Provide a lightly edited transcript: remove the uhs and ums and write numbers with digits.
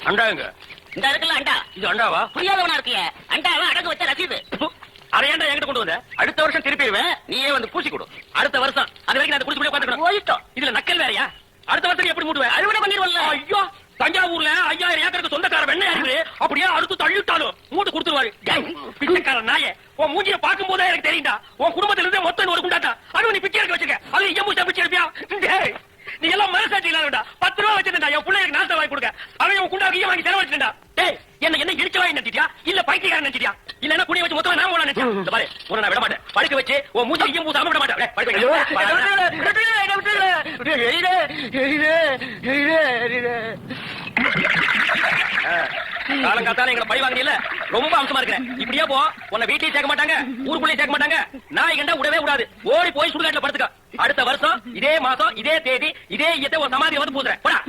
அண்டாங்க இந்த இருக்குல்ல அண்டா, இது அண்டாவா? புரியாதவனா இருக்கிய. அண்டாவை அடகு வச்ச ரசீது. அதை ஏன்டா என்கிட்ட கொண்டு வந்த? அடுத்த வருஷம் திருப்பிடுவேன், நீயே வந்து பூசி கொடு. அடுத்த வருஷம் அது வரைக்கும் நான் குடிச்சு உட்காந்துக்கணும். போயிட்டோம். இதுல நக்கல் வேறையா? அடுத்த வருஷம் எப்படி மூடுவேன்? அறுவடை பண்ணிடுவல்ல. ஐயோ, தஞ்சாவூர்ல 5000 ஏக்கருக்கு சொந்தக்கார வெண்ணெய் அறிவு அப்படியே அறுத்து தள்ளிட்டாலும் மூட்டு கொடுத்துருவாரு. பிச்சைக்கார நாயே, உன் மூஞ்சிய பார்க்கும் போதே எனக்கு தெரியும்டா, உன் குடும்பத்துல இருந்தே மொத்தம் ஒரு குண்டாட்டா. அது நீ பிச்சை எடுக்க வச்சிருக்க, அது எம்பூசா பிச்சை எடுப்பியா? டேய், நீ எல்லாம் மனசாட்சி இல்லாதடா. 10 ரூபா வச்சிருந்தா என் பிள்ளைக்கு நாஸ்தா வாங்கி கொடுக்க, அவன் உன் குண்டாக்கு வாங்கி செலவழிச்சிட்டா. டேய், என்ன இடிச்ச வாங்கி நினைச்சிட்டியா இல்ல பைத்தியக்காரன் நினைச்சிட்டியா? இல்லன்னா குடிய வச்சு மொத்தம் நான் நினைச்சேன். இந்த பாரு, உன்னை நான் விட மாட்டேன். படுக்க வச்சு உன் மூஞ்சி எம்பூசா விட மாட்டேன். படுக்க காலங்காத்தால எங்களை பழி வாங்கினீல்ல, ரொம்ப அம்சமா இருக்கிறேன். இப்படியே போ, உன்னை வீட்லயும் சேர்க்க மாட்டாங்க, ஊருக்குள்ளேயும் சேர்க்க மாட்டாங்க. நான் கண்டா விடவே கூடாது. ஓடி போய் சுடுகாட்டுல படுத்துக்க. அடுத்த வருஷம் இதே மாசம் இதே தேதி இதே ஒரு சமாதியை வந்து பூசுறேன். போடா.